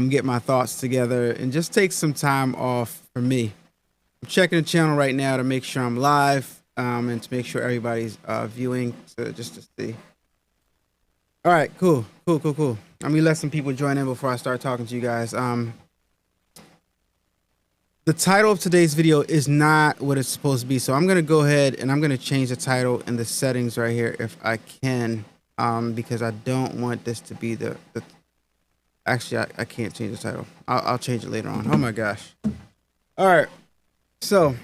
get my thoughts together, and just take some time off for me. I'm checking the channel right now to make sure I'm live, and to make sure everybody's viewing, just to see. All right, cool. I'm gonna let some people join in before I start talking to you guys. The title of today's video is not what it's supposed to be, so I'm gonna go ahead and I'm gonna change the title in the settings right here if I can, because I don't want this to be the actually I can't change the title. I'll change it later on. Oh my gosh. All right, so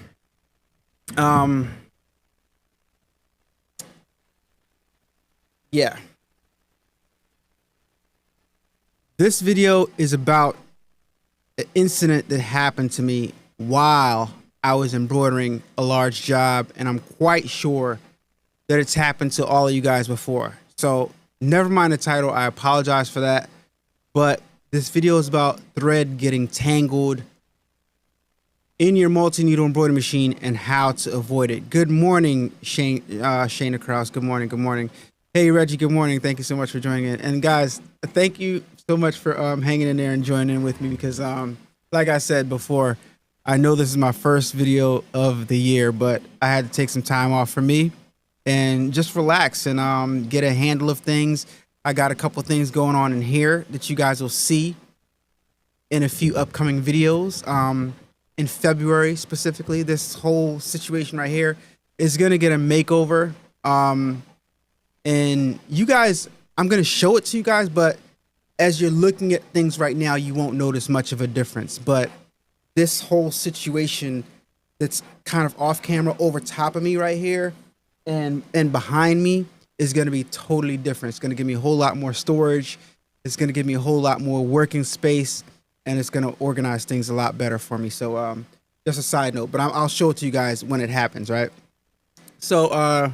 yeah, this video is about an incident that happened to me while I was embroidering a large job, and I'm quite sure that it's happened to all of you guys before. So never mind the title, I apologize for that, but this video is about thread getting tangled in your multi-needle embroidery machine and how to avoid it. Good morning, Shayna Krause. Good morning. Hey Reggie, good morning. Thank you so much for joining in. And guys, thank you so much for hanging in there and joining in with me, because like I said before, I know this is my first video of the year, but I had to take some time off for me and just relax and get a handle of things. I got a couple things going on in here that you guys will see in a few upcoming videos. In February specifically, this whole situation right here is gonna get a makeover. And you guys, I'm gonna show it to you guys, but as you're looking at things right now, you won't notice much of a difference. But this whole situation that's kind of off camera over top of me right here and behind me is gonna be totally different. It's gonna give me a whole lot more storage. It's gonna give me a whole lot more working space, and it's gonna organize things a lot better for me. So just a side note, but I'll show it to you guys when it happens, right? So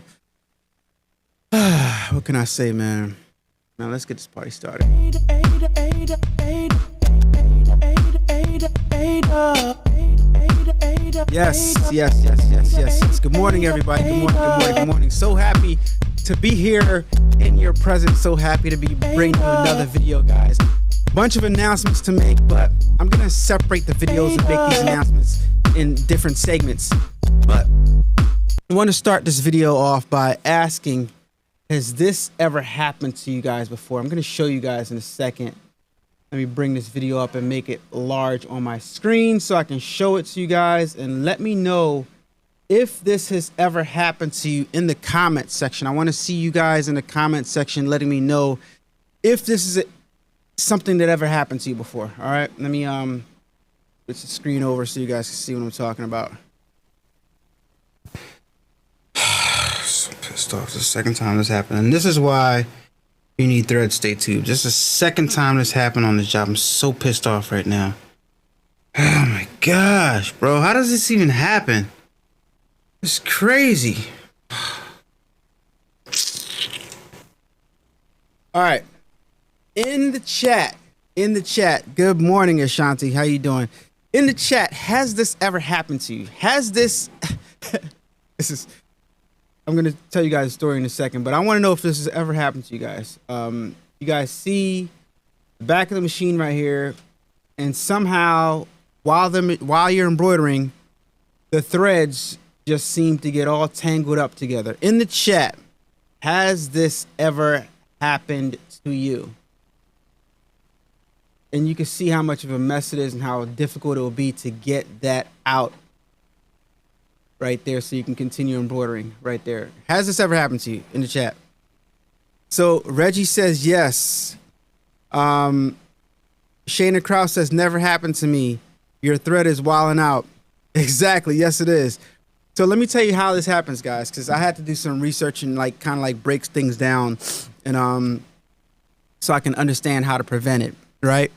what can I say, man? Now let's get this party started. Yes. Good morning, everybody. Good morning. So happy to be here in your presence. So happy to be bringing you another video, guys. Bunch of announcements to make, but I'm gonna separate the videos and make these announcements in different segments. But I want to start this video off by asking, has this ever happened to you guys before? I'm going to show you guys in a second. Let me bring this video up and make it large on my screen so I can show it to you guys, and let me know if this has ever happened to you in the comment section. I want to see you guys in the comment section letting me know if this is something that ever happened to you before. All right, let me switch the screen over so you guys can see what I'm talking about. Pissed off. The second time this happened, and this is why you need thread stay tube. Just the second time this happened on this job. I'm so pissed off right now. Oh my gosh, bro, how does this even happen? It's crazy. All right, in the chat, good morning, Ashanti, how you doing? In the chat, has this ever happened to you? Has this I'm going to tell you guys a story in a second, but I want to know if this has ever happened to you guys. You guys see the back of the machine right here, and somehow while you're embroidering, the threads just seem to get all tangled up together. In the chat, has this ever happened to you? And you can see how much of a mess it is and how difficult it will be to get that out right there so you can continue embroidering right there. Has this ever happened to you? In the chat. So Reggie says yes. Shayna Krause says never happened to me. Your thread is wilding out. Exactly. Yes, it is. So let me tell you how this happens, guys, because I had to do some research and kind of breaks things down, and so I can understand how to prevent it, right?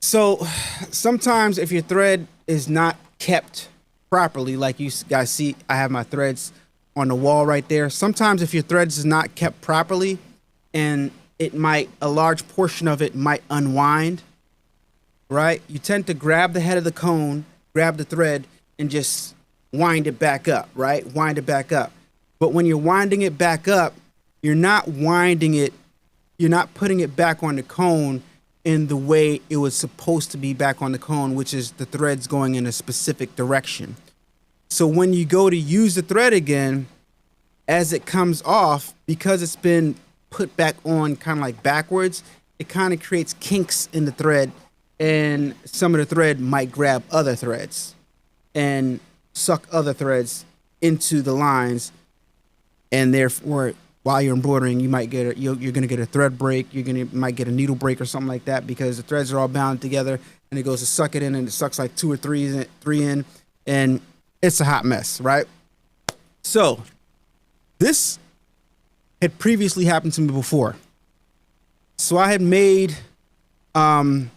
So sometimes if your thread is not kept properly, like you guys see, I have my threads on the wall right there. Sometimes if your threads is not kept properly, and a large portion of it might unwind, right? You tend to grab the head of the cone, grab the thread, and just wind it back up, right? Wind it back up. But when you're winding it back up, you're not winding it, you're not putting it back on the cone in the way it was supposed to be back on the cone, which is the threads going in a specific direction. So when you go to use the thread again, as it comes off, because it's been put back on kind of like backwards, it kind of creates kinks in the thread, and some of the thread might grab other threads and suck other threads into the lines, and therefore while you're embroidering, you might get you're going to get a thread break. Might get a needle break or something like that, because the threads are all bound together, and it goes to suck it in, and it sucks like two or three in, and it's a hot mess, right? So this had previously happened to me before. So I had made a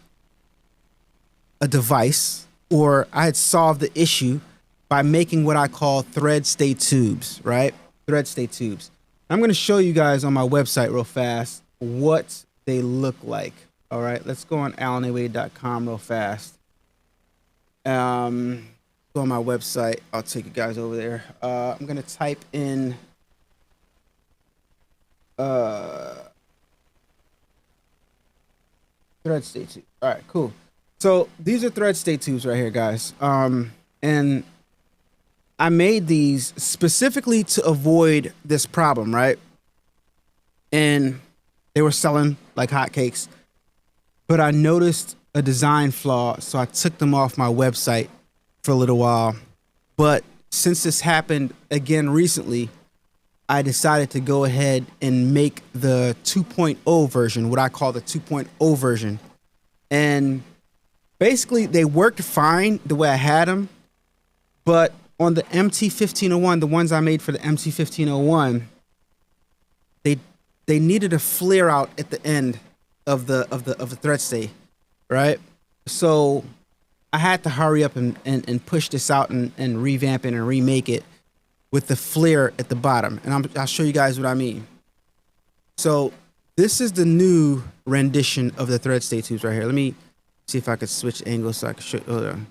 device, or I had solved the issue by making what I call thread stay tubes, right? Thread stay tubes. I'm going to show you guys on my website real fast what they look like. All right, let's go on alanawade.com real fast. Go on my website. I'll take you guys over there. I'm going to type in thread stay tube. All right, cool. So these are thread stay tubes right here, guys. And I made these specifically to avoid this problem, right? And they were selling like hotcakes, but I noticed a design flaw, so I took them off my website for a little while. But since this happened again recently, I decided to go ahead and make the 2.0 version, what I call the 2.0 version. And basically they worked fine the way I had them, but on the MT1501, the ones I made for the MT1501, they needed a flare out at the end of the thread stay, right? So I had to hurry up and push this out and revamp it and remake it with the flare at the bottom. And I'll show you guys what I mean. So this is the new rendition of the thread stay tubes right here. Let me see if I could switch angles so I can show. Hold on.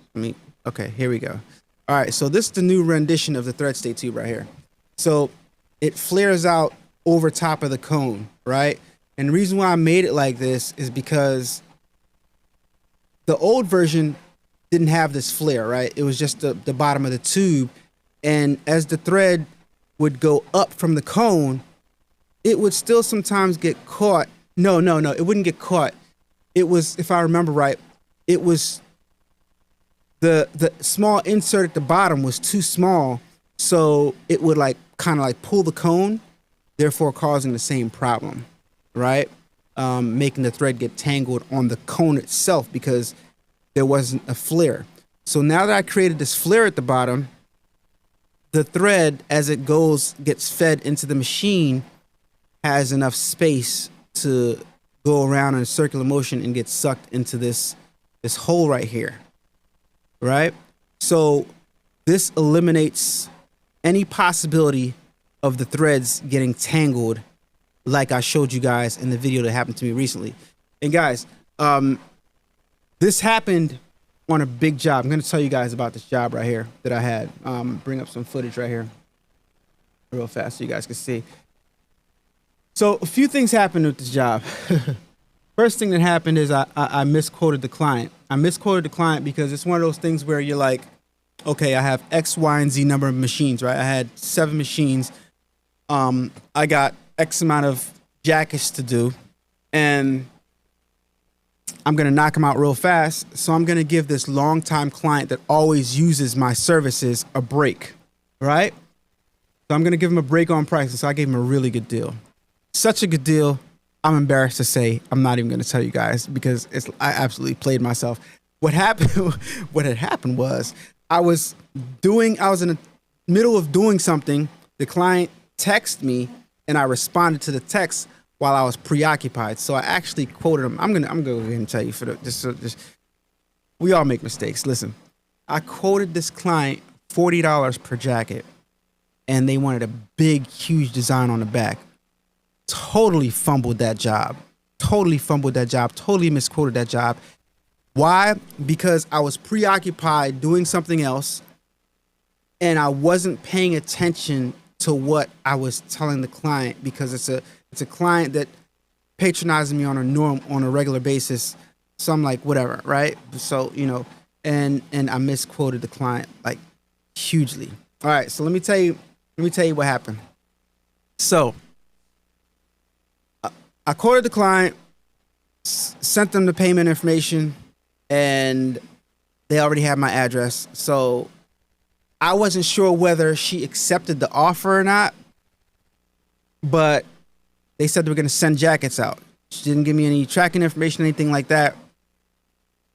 Okay, here we go. All right, so this is the new rendition of the thread stay tube right here. So it flares out over top of the cone, right? And the reason why I made it like this is because the old version didn't have this flare, right? It was just the bottom of the tube. And as the thread would go up from the cone, it would still sometimes get caught. No, it wouldn't get caught. It was, if I remember right, it was the small insert at the bottom was too small, so it would like kind of like pull the cone, therefore causing the same problem, right? Making the thread get tangled on the cone itself because there wasn't a flare. So now that I created this flare at the bottom, the thread, as it gets fed into the machine, has enough space to go around in a circular motion and get sucked into this hole right here, right? So this eliminates any possibility of the threads getting tangled, like I showed you guys in the video that happened to me recently. And guys, this happened on a big job. I'm going to tell you guys about this job right here that I had. Bring up some footage right here real fast so you guys can see. So a few things happened with this job. First thing that happened is I misquoted the client. I misquoted the client because it's one of those things where you're like, okay, I have X, Y, and Z number of machines, right? I had 7 machines. I got X amount of jackets to do, and I'm going to knock them out real fast. So I'm going to give this longtime client that always uses my services a break, right? So I'm going to give him a break on price. So I gave him a really good deal. Such a good deal, I'm embarrassed to say I'm not even going to tell you guys because I absolutely played myself. What had happened was I was in the middle of doing something. The client texted me, and I responded to the text while I was preoccupied. So I actually quoted him. I'm gonna go ahead and tell you we all make mistakes. Listen, I quoted this client $40 per jacket, and they wanted a big, huge design on the back. Totally fumbled that job. Totally misquoted that job. Why? Because I was preoccupied doing something else, and I wasn't paying attention to what I was telling the client, because it's a client that patronizing me on a regular basis. So I'm like, whatever, right? So, and I misquoted the client like hugely. All right, so let me tell you what happened. So I quoted the client, sent them the payment information, and they already had my address. So I wasn't sure whether she accepted the offer or not, but they said they were going to send jackets out. She didn't give me any tracking information, anything like that. A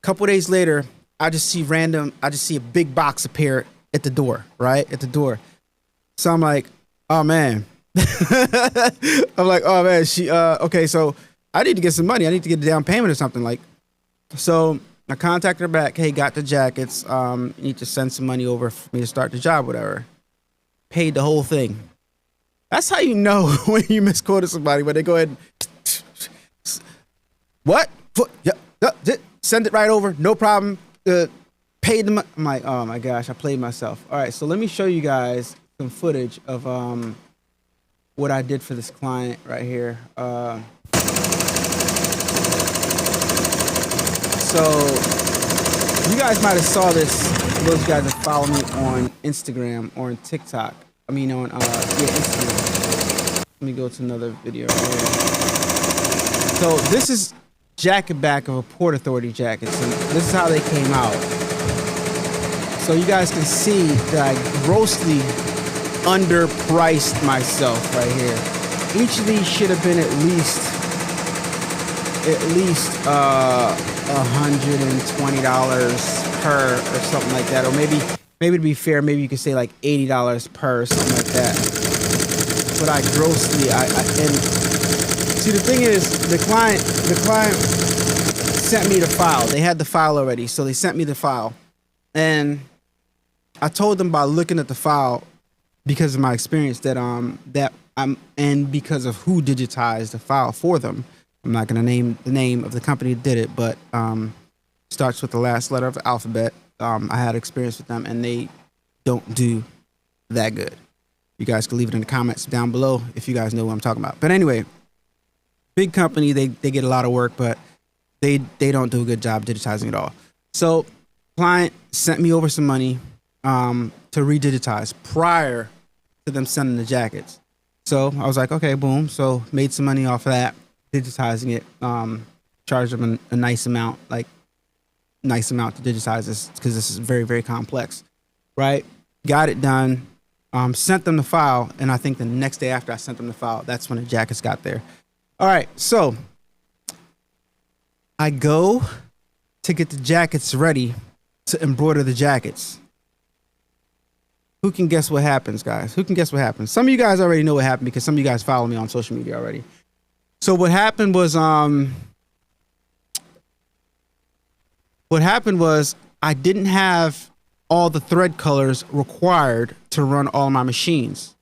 couple days later, I just see a big box appear at the door, right? At the door. So I'm like, oh man. Okay, so I need to get some money. I need to get a down payment or something. Like, so I contacted her back. Hey, got the jackets. You need to send some money over for me to start the job, whatever. Paid the whole thing. That's how you know when you misquoted somebody, when they go ahead and, what? Yeah, send it right over. No problem. Paid them. I'm like, oh my gosh, I played myself. All right, so let me show you guys some footage of what I did for this client right here. So you guys might have saw this. Those guys that follow me on Instagram or on TikTok. I mean on Instagram. Let me go to another video right here. So this is jacket back of a Port Authority jackets, and this is how they came out. So you guys can see that I grossly underpriced myself right here. Each of these should have been at least $120 per or something like that, or maybe to be fair, maybe you could say like $80 per, something like that. But I grossly, and see, the thing is, the client sent me the file. They had the file already, so they sent me the file, and I told them by looking at the file, because of my experience, and because of who digitized the file for them. I'm not going to name the name of the company that did it, but starts with the last letter of the alphabet. I had experience with them, and they don't do that good. You guys can leave it in the comments down below if you guys know what I'm talking about. But anyway, big company, they get a lot of work, but they don't do a good job digitizing it all. So client sent me over some money to redigitize prior to them sending the jackets. So I was like, okay, boom. So made some money off of that, digitizing it, charged them a nice amount to digitize this, because this is very, very complex, right? Got it done, sent them the file, and I think the next day after I sent them the file, that's when the jackets got there. All right, so I go to get the jackets ready to embroider the jackets. Who can guess what happens, guys? Who can guess what happens? Some of you guys already know what happened because some of you guys follow me on social media already. So what happened was I didn't have all the thread colors required to run all my machines.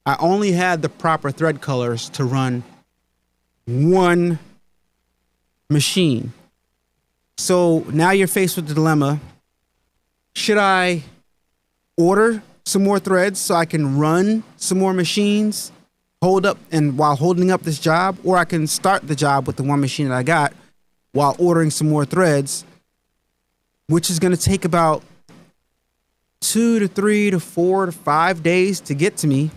I only had the proper thread colors to run one machine. So now you're faced with the dilemma. Should I order some more threads so I can run some more machines, while holding up this job, or I can start the job with the one machine that I got while ordering some more threads, which is going to take about 2 to 3 to 4 to 5 days to get to me?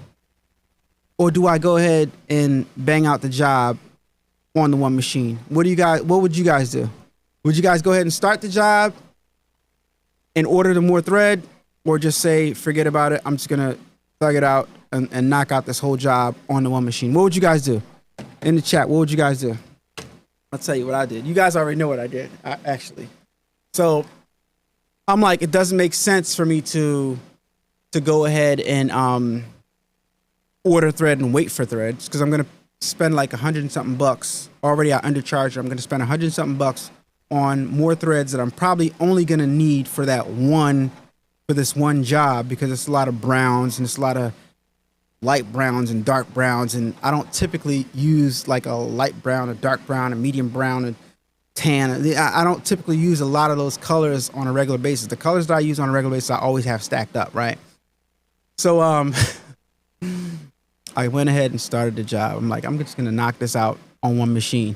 Or do I go ahead and bang out the job on the one machine? What would you guys do? Would you guys go ahead and start the job and order the more thread, or just say, forget about it, I'm just going to thug it out and knock out this whole job on the one machine? What would you guys do? In the chat, what would you guys do? I'll tell you what I did. You guys already know what I did, actually. So I'm like, it doesn't make sense for me to go ahead and order thread and wait for threads, because I'm going to spend like $100 and something bucks. Already I undercharged. I'm going to spend $100 and something bucks on more threads that I'm probably only going to need for this one job, because it's a lot of browns and it's a lot of light browns and dark browns, and I don't typically use like a light brown, a dark brown, a medium brown, and tan. I don't typically use a lot of those colors on a regular basis. The colors that I use on a regular basis I always have stacked up, right? So I went ahead and started the job. I'm like, I'm just gonna knock this out on one machine.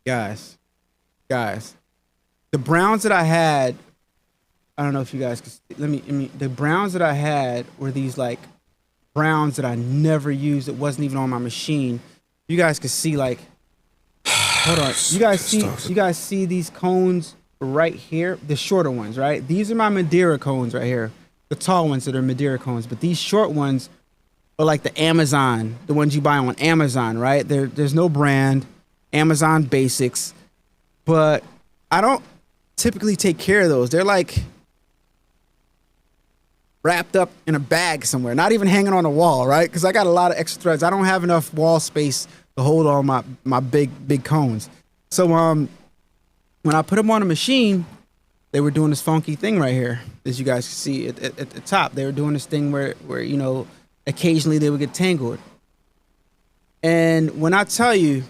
Guys, the browns that I had, I don't know if you guys could, the browns that I had were these like browns that I never used. It wasn't even on my machine. You guys could see like, hold on. You guys see these cones right here? The shorter ones, right? These are my Madeira cones right here. The tall ones that are Madeira cones, but these short ones are like the Amazon, the ones you buy on Amazon, right? There's no brand, Amazon basics, but I don't typically take care of those. They're like wrapped up in a bag somewhere, not even hanging on the wall, right? Because I got a lot of extra threads. I don't have enough wall space to hold all my big cones. So when I put them on a machine, they were doing this funky thing right here, as you guys can see at the top. They were doing this thing where you know, occasionally they would get tangled. And when I tell you,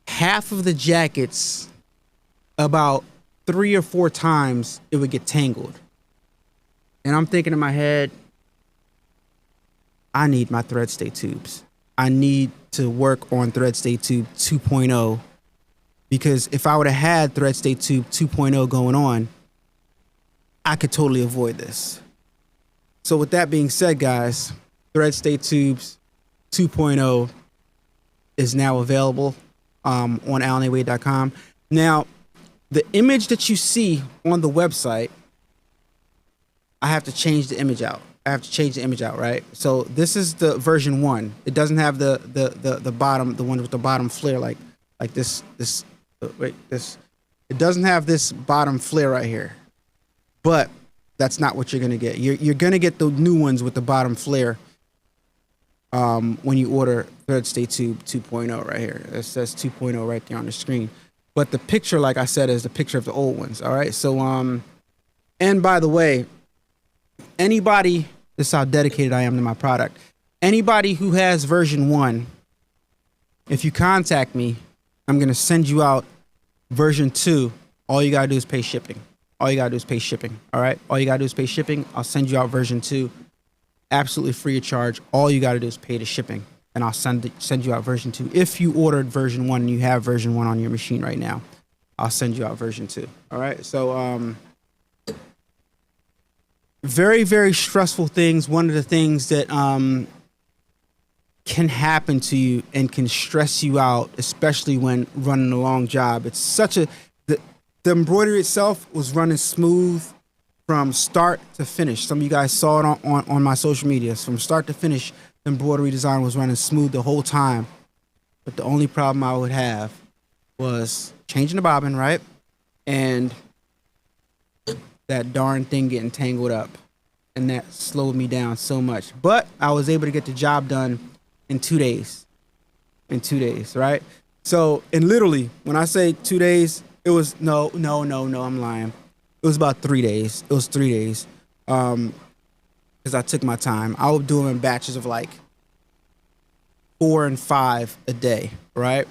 half of the jackets, about 3 or 4 times, it would get tangled. And I'm thinking in my head, I need my thread stay tubes. I need to work on thread stay tube 2.0, because if I would have had thread stay tube 2.0 going on, I could totally avoid this. So with that being said, guys, thread stay tubes 2.0 is now available on AlanAwade.com. Now, the image that you see on the website, I have to change the image out. Right? So this is the version 1. It doesn't have the bottom, the one with the bottom flare like this. It doesn't have this bottom flare right here. But that's not what you're gonna get. You're gonna get the new ones with the bottom flare when you order thread stay tube 2.0 right here. It says 2.0 right there on the screen. But the picture, like I said, is the picture of the old ones. All right. So and by the way, anybody, this is how dedicated I am to my product. Anybody who has version 1, if you contact me, I'm going to send you out version 2. All you got to do is pay shipping. All right. All you got to do is pay shipping. I'll send you out version 2 absolutely free of charge. All you got to do is pay the shipping, and I'll send you out version 2. If you ordered version 1 and you have version 1 on your machine right now, I'll send you out version 2. All right. So, very, very stressful things. One of the things that can happen to you and can stress you out, especially when running a long job. It's such a, the embroidery itself was running smooth from start to finish. Some of you guys saw it on my social media. From start to finish, the embroidery design was running smooth the whole time. But the only problem I would have was changing the bobbin, right? And that darn thing getting tangled up. And that slowed me down so much. But I was able to get the job done in 2 days. Right? So, and literally, when I say 2 days, it was, no, I'm lying. It was about 3 days. It was 3 days. Because I took my time. I would do them in batches of like 4 and 5 a day, right?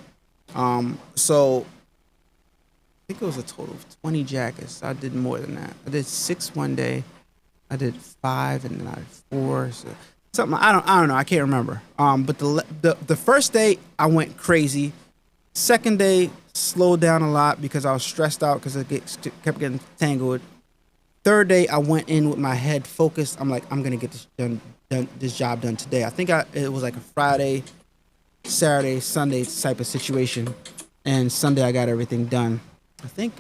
So I think it was a total of 20 jackets. I did more than that. I did 6 one day. I did 5, and then I did 4. So something I don't know. I can't remember. But the first day I went crazy. Second day slowed down a lot because I was stressed out because it kept getting tangled. Third day I went in with my head focused. I'm like, I'm gonna get this job done today. I think it was like a Friday, Saturday, Sunday type of situation, and Sunday I got everything done. I think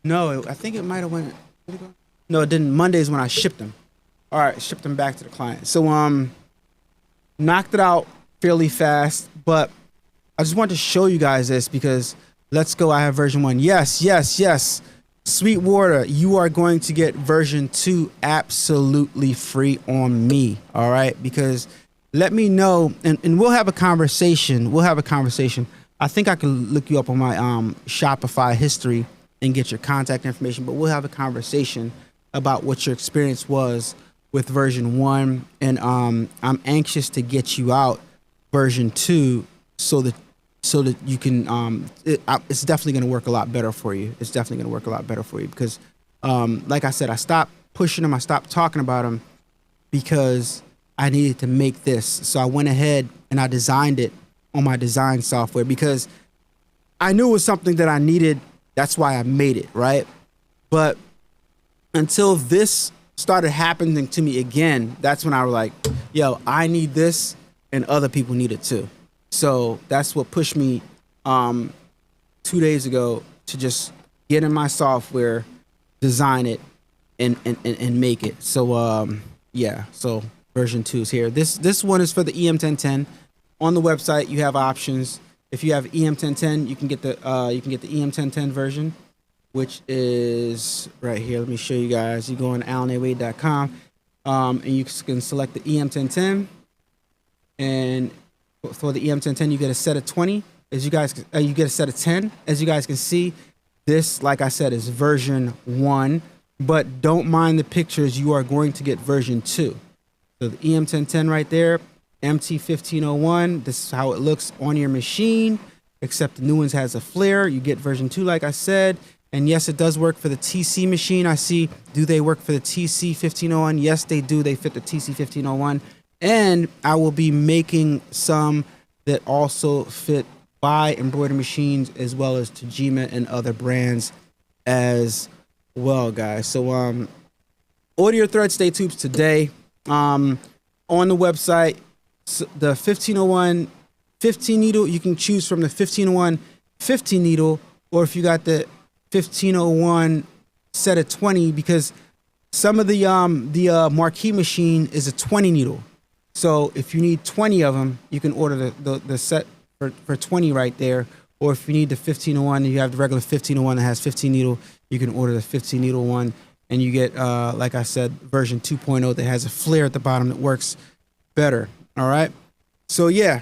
it might have went. No, it didn't. Monday's when I shipped them. All right, shipped them back to the client. So knocked it out fairly fast, but I just wanted to show you guys this because let's go. I have version 1. Yes. Sweetwater, you are going to get version 2 absolutely free on me. All right, because let me know, and we'll have a conversation. I think I can look you up on my Shopify history and get your contact information, but we'll have a conversation about what your experience was with version 1, and I'm anxious to get you out version 2 so that you can it's definitely going to work a lot better for you. Because like I said, I stopped pushing them, I stopped talking about them because I needed to make this. So I went ahead and I designed it on my design software because I knew it was something that I needed. That's why I made it, right? But until this started happening to me again, that's when I was like, yo, I need this and other people need it too. So that's what pushed me 2 days ago to just get in my software, design it, and make it. So yeah, so version 2 is here. This one is for the EM1010. On the website, you have options. If you have EM1010, you can get the EM1010 version, which is right here. Let me show you guys. You go on alanawade.com, and you can select the EM1010. And for the EM1010, you get a set of 20. As you guys, you get a set of 10. As you guys can see, this, like I said, is version 1. But don't mind the pictures. You are going to get version 2. So the EM1010 right there, MT1501. This is how it looks on your machine, except the new ones has a flare. You get version 2, like I said. And yes, it does work for the TC machine. I see. Do they work for the TC1501? Yes, they do. They fit the TC1501. And I will be making some that also fit by embroidery machines as well as Tajima and other brands as well, guys. So order your thread stay tubes today. On the website, the 1501 15 needle, you can choose from the 1501 15 needle, or if you got the 1501 set of 20, because some of the marquee machine is a 20 needle. So if you need 20 of them, you can order the set for 20 right there. Or if you need the 1501 and you have the regular 1501 that has 15 needle, you can order the 15 needle one, and you get like I said, version 2.0 that has a flare at the bottom that works better. All right. So yeah,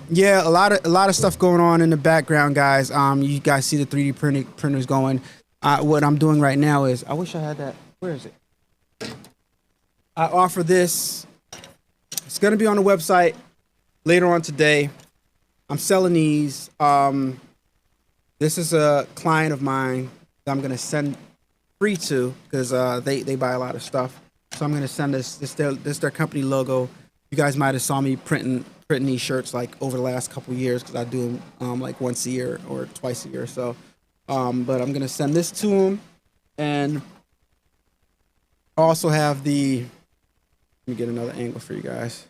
yeah, a lot of stuff going on in the background, guys. You guys see the 3D printers going. What I'm doing right now is, I wish I had that. Where is it? I offer this. It's gonna be on the website later on today. I'm selling these. This is a client of mine that I'm gonna send free to because they buy a lot of stuff. So I'm gonna send this their company logo. You guys might have saw me printing these shirts like over the last couple of years because I do them like once a year or twice a year or so. But I'm gonna send this to them, and also have the. Let me get another angle for you guys.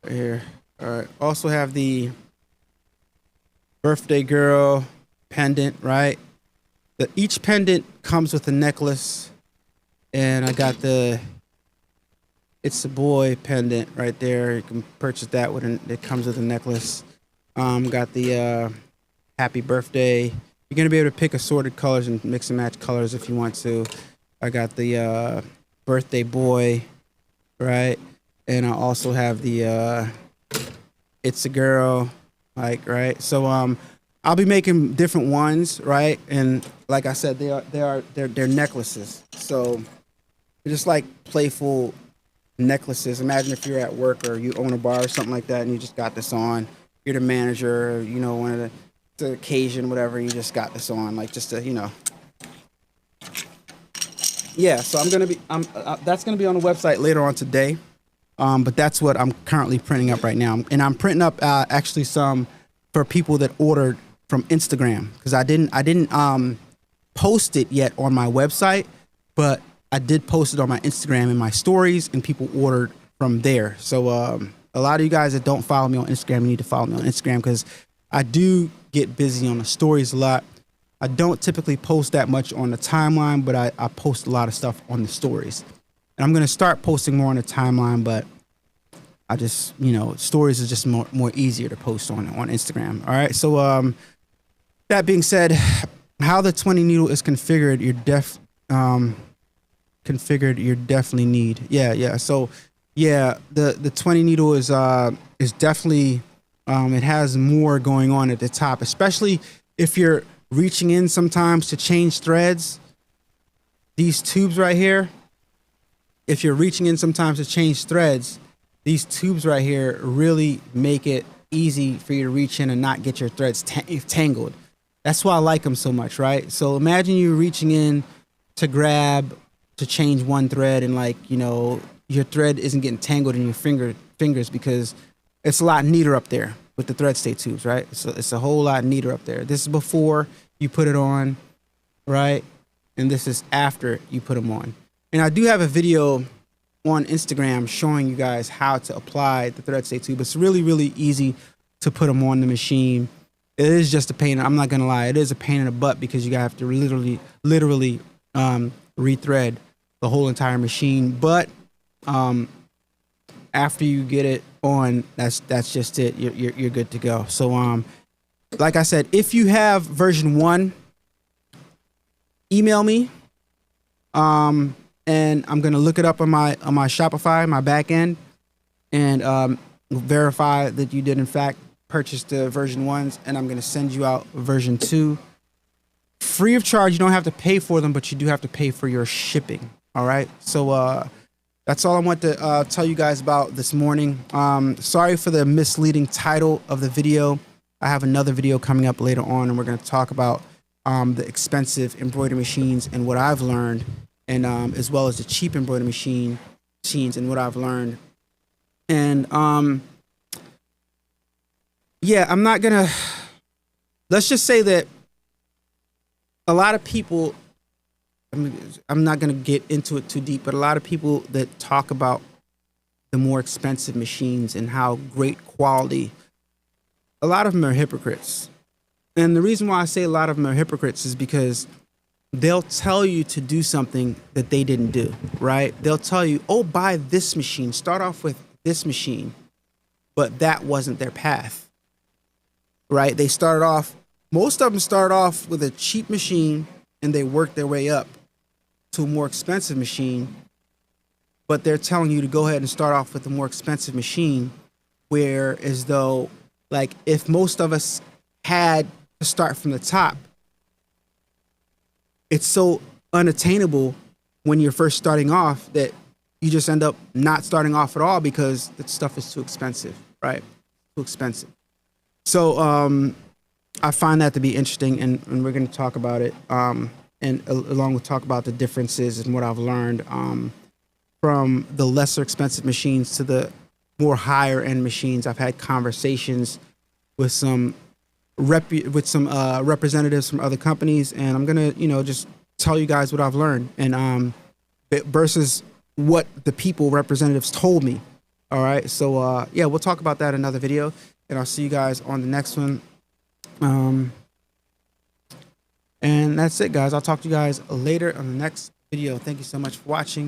Right here. All right. Also have the birthday girl pendant, right? Each pendant comes with a necklace, and I got the It's a Boy pendant right there. You can purchase that it comes with a necklace. Got the happy birthday. You're gonna be able to pick assorted colors and mix and match colors if you want to. I got the birthday boy, right? And I also have the It's a Girl, like, right? So I'll be making different ones, right? And like I said, they're necklaces. So they're just like playful necklaces. Imagine if you're at work or you own a bar or something like that, and you just got this on. You're the manager, or, you know, one of the occasion, whatever. You just got this on, like just to, you know. Yeah. So that's gonna be on the website later on today. But that's what I'm currently printing up right now, and I'm printing up actually some for people that ordered from Instagram, because I didn't post it yet on my website, but I did post it on my Instagram and my stories, and people ordered from there. So a lot of you guys that don't follow me on Instagram, you need to follow me on Instagram, because I do get busy on the stories a lot. I don't typically post that much on the timeline, but I post a lot of stuff on the stories. And I'm going to start posting more on the timeline, but I just, you know, stories is just more easier to post on Instagram. All right. So that being said, how the 20 needle is configured, you definitely need. Yeah. So yeah, the 20 needle is definitely, it has more going on at the top, especially if you're reaching in sometimes to change threads. These tubes right here, if you're reaching in sometimes to change threads, these tubes right here really make it easy for you to reach in and not get your threads tangled. That's why I like them so much, right? So imagine you reaching in to change one thread, and, like, you know, your thread isn't getting tangled in your fingers, because it's a lot neater up there with the thread stay tubes, right? So it's a whole lot neater up there. This is before you put it on, right? And this is after you put them on. And I do have a video on Instagram showing you guys how to apply the thread stay tube. It's really, really easy to put them on the machine. It is just a pain. I'm not gonna lie, it is a pain in the butt, because you have to literally rethread the whole entire machine. But after you get it on, that's just it. You're good to go. So like I said, if you have version 1, email me. And I'm gonna look it up on my Shopify, my back end, and verify that you did in fact purchase the version 1s, and I'm gonna send you out version 2 free of charge. You don't have to pay for them, but you do have to pay for your shipping. All right. So that's all I want to tell you guys about this morning. Sorry for the misleading title of the video. I have another video coming up later on, and we're going to talk about the expensive embroidery machines and what I've learned, and as well as the cheap embroidery machines and what I've learned. And yeah, I'm not gonna. Let's just say that a lot of people. I'm not gonna get into it too deep, but a lot of people that talk about the more expensive machines and how great quality, a lot of them are hypocrites. And the reason why I say a lot of them are hypocrites is because they'll tell you to do something that they didn't do, right? They'll tell you, oh, buy this machine, start off with this machine, but that wasn't their path, right? They started off, most of them started off with a cheap machine, and they worked their way up to a more expensive machine, but they're telling you to go ahead and start off with a more expensive machine, where as though, like, if most of us had to start from the top, it's so unattainable when you're first starting off that you just end up not starting off at all because the stuff is too expensive, right? Too expensive. So I find that to be interesting, and we're going to talk about it, and along with talk about the differences and what I've learned from the lesser expensive machines to the more higher end machines. I've had conversations with some representatives from other companies, and I'm gonna, just tell you guys what I've learned, and versus what the people representatives told me. All right, so yeah, we'll talk about that in another video, and I'll see you guys on the next one. And that's it, guys. I'll talk to you guys later on the next video. Thank you so much for watching.